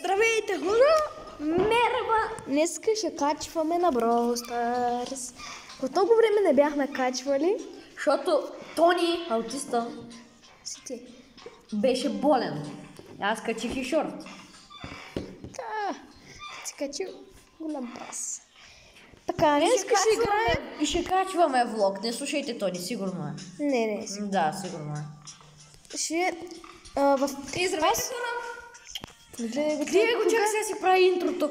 Здравейте хора! Мерва! Днеска ще качваме на Brawl Stars. От много време не бяхме качвали. Защото Тони, аутиста, беше болен. Аз качих и шорт. Да, си качил голям пас. Така, днеска ще играем. И ще качваме влог. Не слушайте Тони, сигурно е. Не. Да, сигурно е. Ще... Здравейте хора! Гледай го, Чакай сега си прави интрото.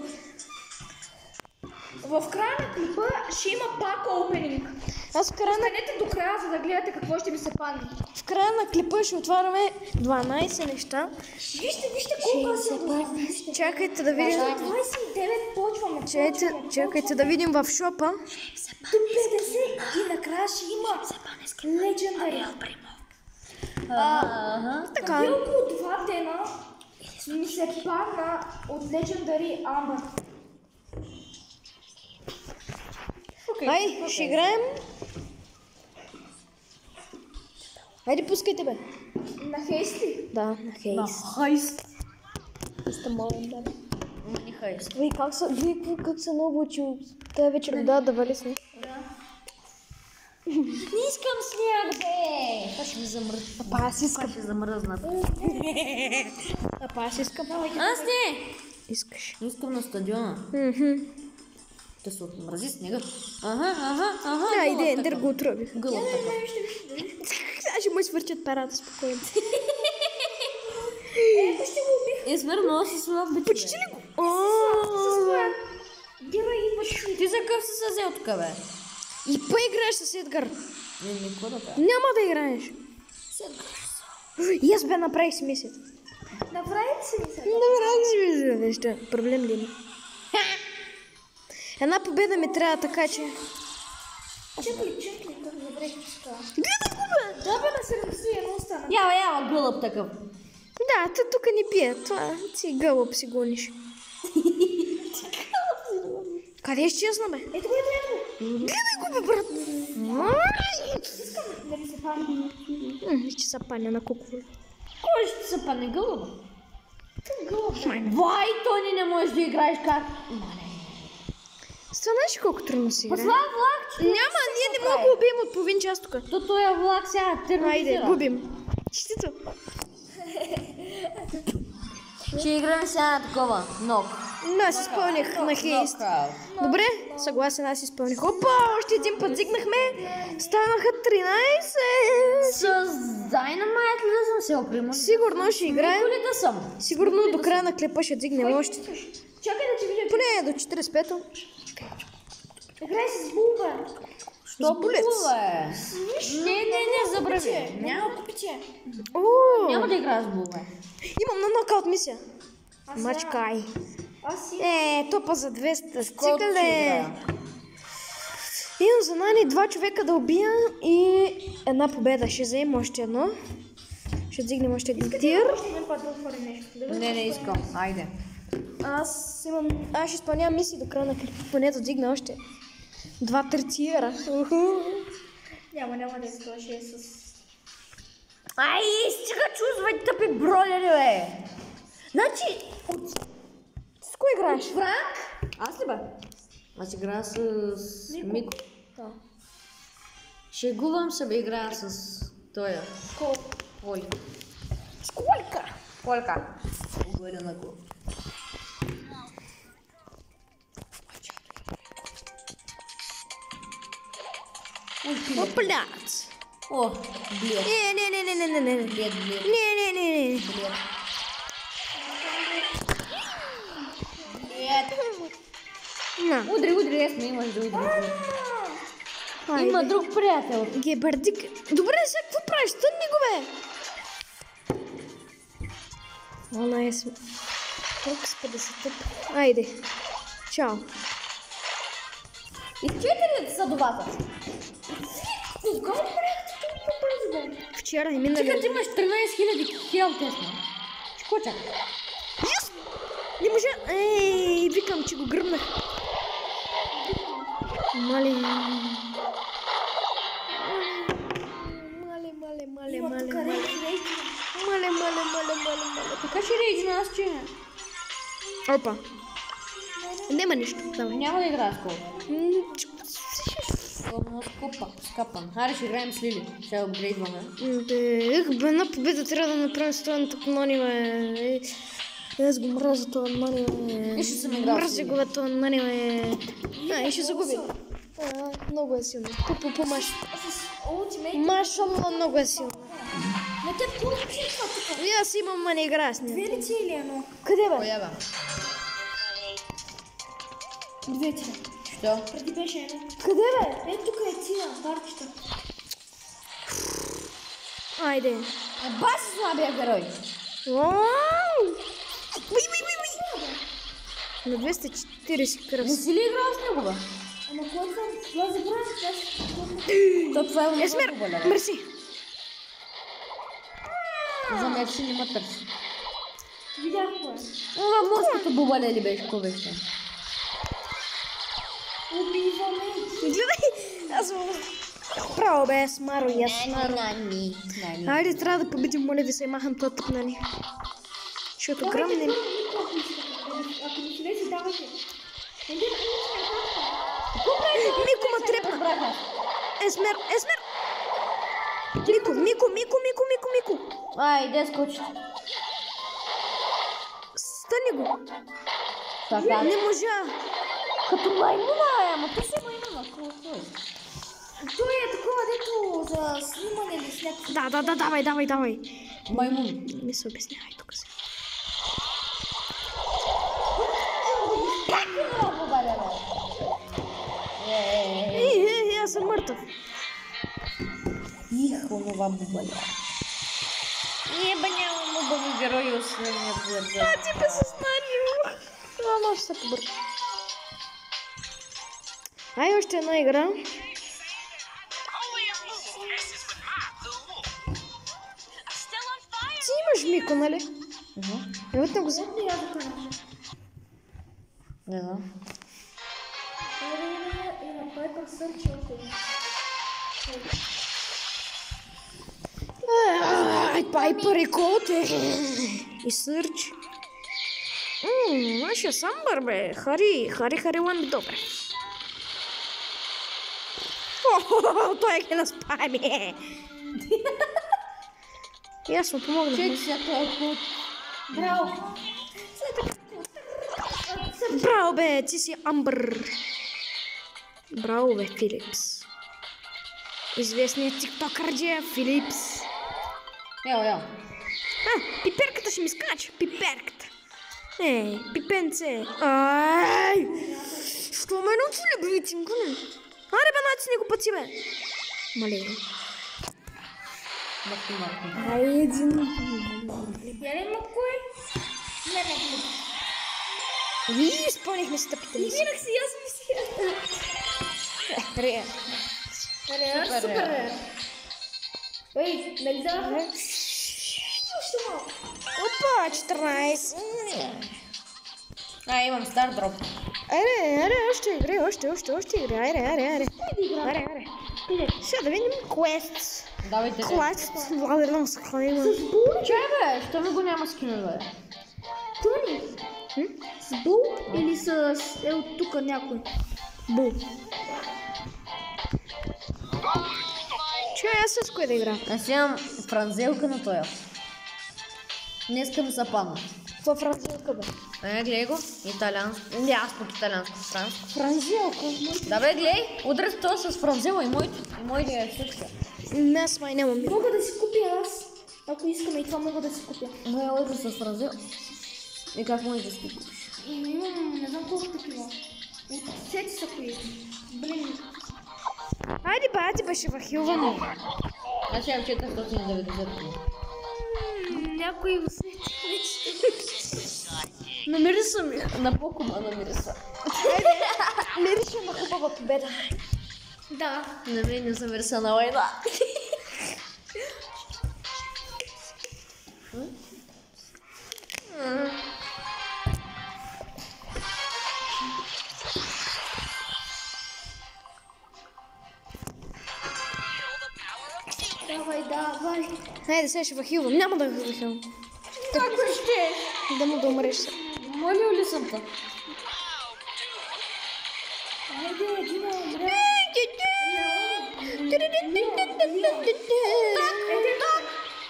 В края на клипа ще има пак опенинг. Аз в края на... Останете до края, за да гледате какво ще ви се падне. В края на клипа ще отваряме 12 неща. Вижте колко аз съм добре. Чакайте да видим. 29 почваме. Чакайте да видим в шопа. До 50 и накрая ще има Legendary. Така. И около 2 дена ми се падна от Legendary Amber. Ай, ще играем. Хайде, пускайте бе. На хейст ли? Да, на хейс. Хайст. Сте молен, да. Не хайст. Вие как са много учил тази вечер да вали с них. Не искам сняг, бе! Това ще ми замръзна. Апа, аз искам. Ще замръзнат. Апа, аз искам. Аз не! Искаш. Не искам на стадиона. Да се отмрази снега. Да, иде, ендер го отробих. Гълъб така. Сега ще му свърчат парата спокойно. Ето ще го убих. Смирно си слаб, бе. Почти ли го? Герой идваш. Ти за къв си се взел тук, бе? И по-играеш с Едгар. Не, какво да правя? Няма да играеш. И аз бе направих си мисията. Направете си ми сега. Направих си мисията, нещо. Проблем ли има? Една победа ми трябва, така че... Чакай, как добре чувства. Гледай го, бе! Да, бе, на 71 остана. Ява, гълъб такъв. Да, тук не пие. Това си гълъб си гониш. Къде изчезна, бе? Ето го. Гледай го, бе, брат! Искам да ми се падне. Ще се падне на кукове. Кой ще се падне гълъба? Гълъб. Вай, Тони, не можеш да играеш как? Знаеш колко трудно си играе? Послава влак, че... Няма, ние не мога да убием от половин час тук. То този влак сега тероризира. Айде, губим. Честито. Ще играем сега на такова. Нок. Но аз изпълних на хейст. Добре, съгласен, аз изпълних. Опа, още един път дигнахме. Станаха 13. С Dynamite ли да съм се опримал? Сигурно ще играем. Никой ли да съм? Сигурно до края на клипа ще дигнем още. Чакай да ти видя. Поне до 45-то. Играй с булба. Що булец. буле? Не, забрави. Няма купиче. О, Няма да играя с буле. имам на нокаут мисия. Мачкай. Аз си. Топа за 200. Колко ще Стигале. играя? Имам за Нани 2 човека да убия и една победа. Ще вземем още едно. Ще дигнем още един тир. Още един път да отворя нещо. Не искам. Айде. Аз ще изпълнявам мисии до края на клипа. Поне да дигна още 2-3 тиера. Няма да изкълше с... Ай, стига чувствай тъпи бролери, бе. Значи, С кой играеш? Франк? Аз ли бе? Аз играя с Мико. Да. Шегувам се, бе, играя с тоя. Колко? Ой. Сколько? Колька? Говоря на го. Опляц. О, блед. Не. Блед. Не. На. Удри, аз ме имаш да удри. Айде. Има друг приятел. Гебардик. Добре, сега какво правиш? Тънни го, бе. Вълна е сме. Колко с 50 тъп. Айде. Чао. Изчете ли съдовата? Кога правите бе? Вчера и минали. Чакай, ти имаш 13 000 хел тесно. Какво чакай? Yes! Не може. Викам, че го гръмнах. Мале. Мале. Мале. Така ще рейджи на аз, че... Опа. Нема нищо. Давай. Няма да играя с колко. Скапан. Хайде, ще играем с Лили. Ще апгрейдваме. Една победа трябва да направим с това на тук Нани, бе. Аз го мразя това Нани, бе. И ще съм играл с Мразя Лили. го, бе, това Нани, бе. И ще загуби. Много е силно. Пу, маш. С ултимейт. Машалла, много е силно. Но те получи това тук. И аз имам, ма не играя с нея. Две ли ти или едно? Къде, бе? Коя бе? Две ти. Що? Преди беше едно. Къде, бе? Ето тук е тия, барчета. Айде. Баси слабия герой. Вау! На 240 Не кръст. си ли играл с него, бе? Ама кой това забравя? То това е Есмер, бубаля, бе. мерси. За мен си не ме търси. Видях кой. Това морското бубаля ли беше? Какво беше? Убиваме. Гледай, аз му... Право, бе, смаро, и аз смаро. Нани. Хайде, трябва да победим, моля ви се, махам този тъп, нали? Защото гръм не... Ако не влезе, давайте. Мико ма трепна. Есмер. Мико. Айде, скочи. Стани го. Така. Не можа. Като маймуна, ама ти си маймуна. Кой? Той е такова, дето за снимане или с някакво. Да, давай. Маймун. Не се обяснявай тук сега. Аз съм мъртъв. Их, онова бубаля. Еба няма хубави герои, освен Ядзерза. Ти бе с Нарио. Това може да се побърка. Ай, още една игра. Ти имаш Мико, нали? Елът го взем. Не знам. На Пайпер Сърч още. Ай, Пайпер и Коте. И Сърч. Нашия Самбър, бе. Хари, лан, добре. Той е на спами. И аз му помогнах. Чек сега толкова. Браво. Браво, бе, ти си Амбър. Браво, бе, Филипс. Известният тиктокърджия Филипс. Ео. Пиперката ще ми скача. Пиперката. Пипенце. Ай! Що ме научи ли, бе, Тимко? Аре, бе, наци него пъти, бе. Мале. Ай, един. Я ли има кой? Не. И изпълнихме стъпите ми си. Минах си, аз мисля. Рея. Супер. Ей, нали даваха? Още малко. Опа, 14. Имам стар дроп. Айде, още игри. Айде. Сега да видим квест. Давайте. Владелон се храним. Чай, бе, що ми го няма скина, бе? Тони. С Бул или с... Е от тук някой? Бул. Чай, аз с кое да игра? Аз имам франзелка на тоя. Днеска ми са падна. Това франзелка, бе. Гледай го. Италианско. Не, аз пък италианско. Франско. Франзелка? Да, бе, гледай. Удря с това с франзела и моите е същия. Не, аз май нямам. Мога да си купя аз. Ако искаме и това мога да си купя. Но я удря с франзел. И как можеш да си купиш? Имам, не знам колко такива. От сети са кои. Блин. Айде бе, ще вахилваме. Аз имам 490. Някой усети. Намириса ми. На покума намириса. Мириша на хубава победа. Да. На мен не замириса на война. Давай. Хайде, сега ще вахилвам. Няма да вахилвам. Как ще? Да му да умреш. Молил ли съм те? Айде, Дина, умря.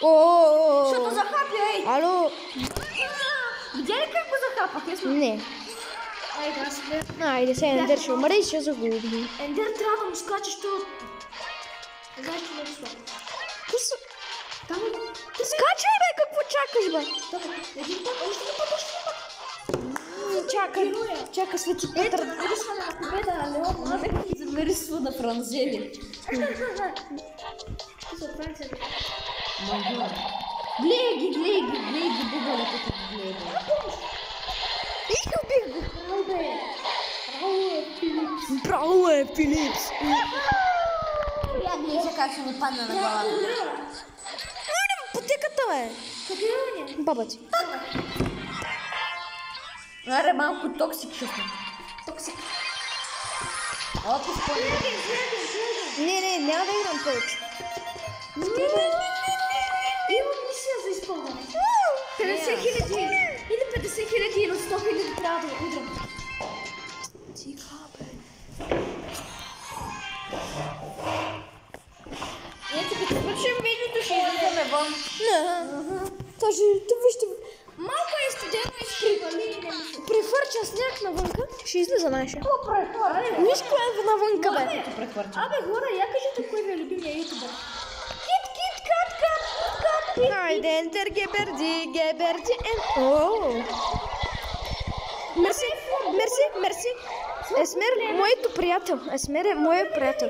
О, Захапи, ей! ало, Видя ли как го захапах? Ясно. не. Айде, аз след. Айде, сега Ендер ще умре и ще загуби. Ендер трябва да му скачаш то. Знаеш ли нещо? Там е. Скачай, бе, какво чакаш, бе? Един път, още един път, още един път. Чака Свети Петър. Вирисване на победа на Леон. Абе, замирисва на Франзели. Майор. Гледай ги, бубалите като гледай. И убих го. Браво, бе. Браво е, Филипс. Я гледай как ще ми падна на главата. Айде, потеката, бе. Къде е он? Баба ти. Аре, малко токсик ще сме. Токсик. Опа, спомня. Не, няма да играм повече. Имам мисия за изпълнение. 50 хиляди. Или 50 хиляди, или 100 хиляди трябва да удрям. Ето, като свършим видеото, ще излизаме вън. Даже, ти вижте, Малко е студено и скривали. префърча сняг навънка. Ще излиза наша. Абе, Нищо е навънка, бе. хора, я кажете кой ви е любимия ютубър. Айде, Ентер, Геберди, О! Мерси. Есмер, моето приятел. Есмер е моят приятел.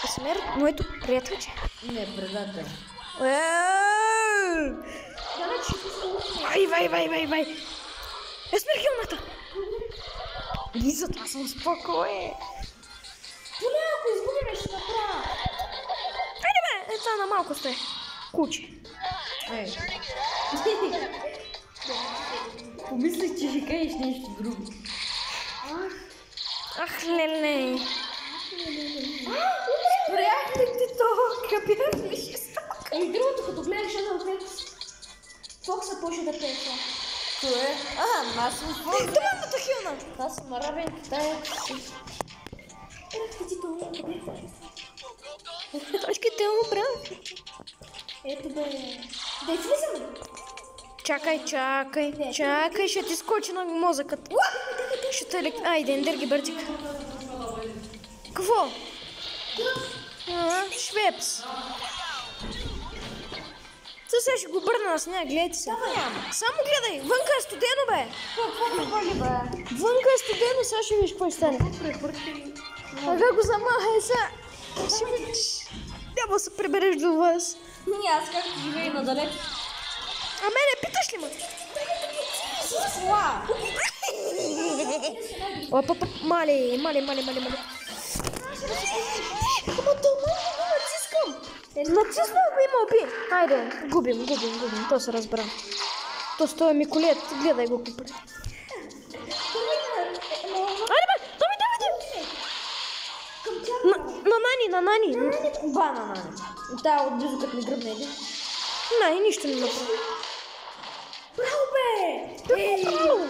Есмер, моето приятелче. Не, предател. Вай. Есмер, хилната. Лиза, това съм спокоен. Поне ако изгубим, ще направя. Айде, бе, това на малко сте. Куче. Ей. Помислих, че ще кажеш нещо друго. Ах, леле. Спрях ли ти това? Капираш ли ще става? И другото, като гледаш едно Фокс. Фокса почва да пее това. Кое? Аз съм Фокс. Тъмната хилна. Аз съм равен китаец. Ти това къде? Точките му прав. Ето бе. Да излизаме. Чакай, ще ти скочи на мозъкът. Ще те Айде, Ендер Бъртик. Какво? Швепс. Сега ще го бърна на сняг, гледайте се. Само гледай, вънка е студено, бе. Вънка е студено, сега ще видиш какво ще стане. Ага го замахай сега. Ще видиш. Трябва да се прибереш до вас. Не, аз както живея надалеч. А мене питаш ли ме? Опа, мали. Ама то малко го натискам. Натиснах го и ме уби. Хайде, губим. То се разбра. То стоя ми колет, гледай го купре. Айде бе, давай. На Нани. Ба на Нани. Тая отблизо като ми гръбне един. Не, нищо не направи. Браво, бе! Браво!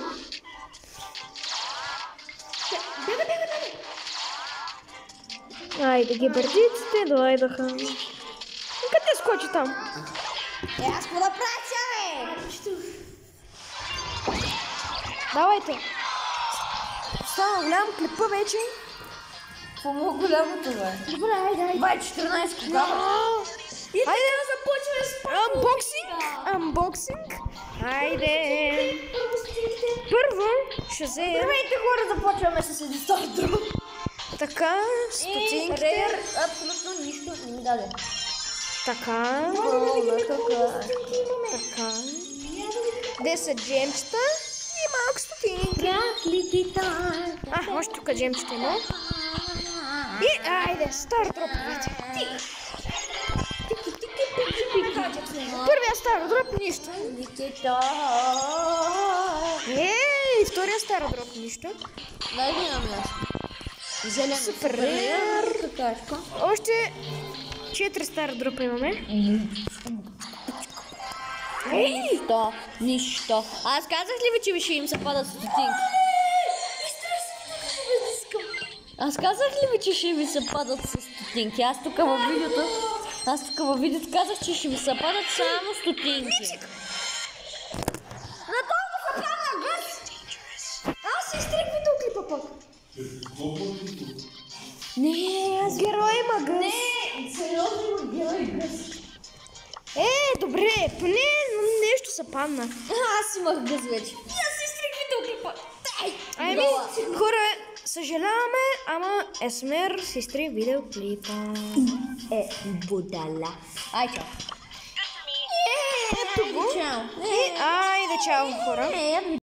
Бега. Айде, гибардиците дойдоха. Къде скочи там? Аз какво да правя сега, бе? Давайте. Стана голям клипа вече. По-много голямото, бе. Добре, айде. Бай, 14 кога? И така започваме с Анбоксинг. Айде. Първо ще вземем. Здравейте, хора, започваме с един стар друг. Така, И стотинките. Рейер абсолютно нищо не ми даде. Така. Така. 10 джемчета и малко стотинки. Още тук джемчета има. И айде, стар дроп вече. Първия стар дроп нищо. Ей, втория стар дроп нищо. Дай ми на място. Зелен. Супер. Какашка. Още 4 стар дропа имаме. Нищо. Аз казах ли ви, че ще им се падат стотинки? Аз казах ли ви, че ще ви се падат с стотинки? Аз тук във видеото казах, че ще ви се падат само стотинки. На толкова са падна гъс! Аз си изтрих видеоклипа пък. Не, аз герой има гъс. Не, сериозно има герой гъс. Добре, поне нещо се падна. Аз имах гъс вече. Аз си изтрих видеоклипа. Ами, хора, съжаляваме, ама СМР си изтри видеоклипа. Будала. Ай, чао. Ето го. Чао. Айде, чао, хора. Я ви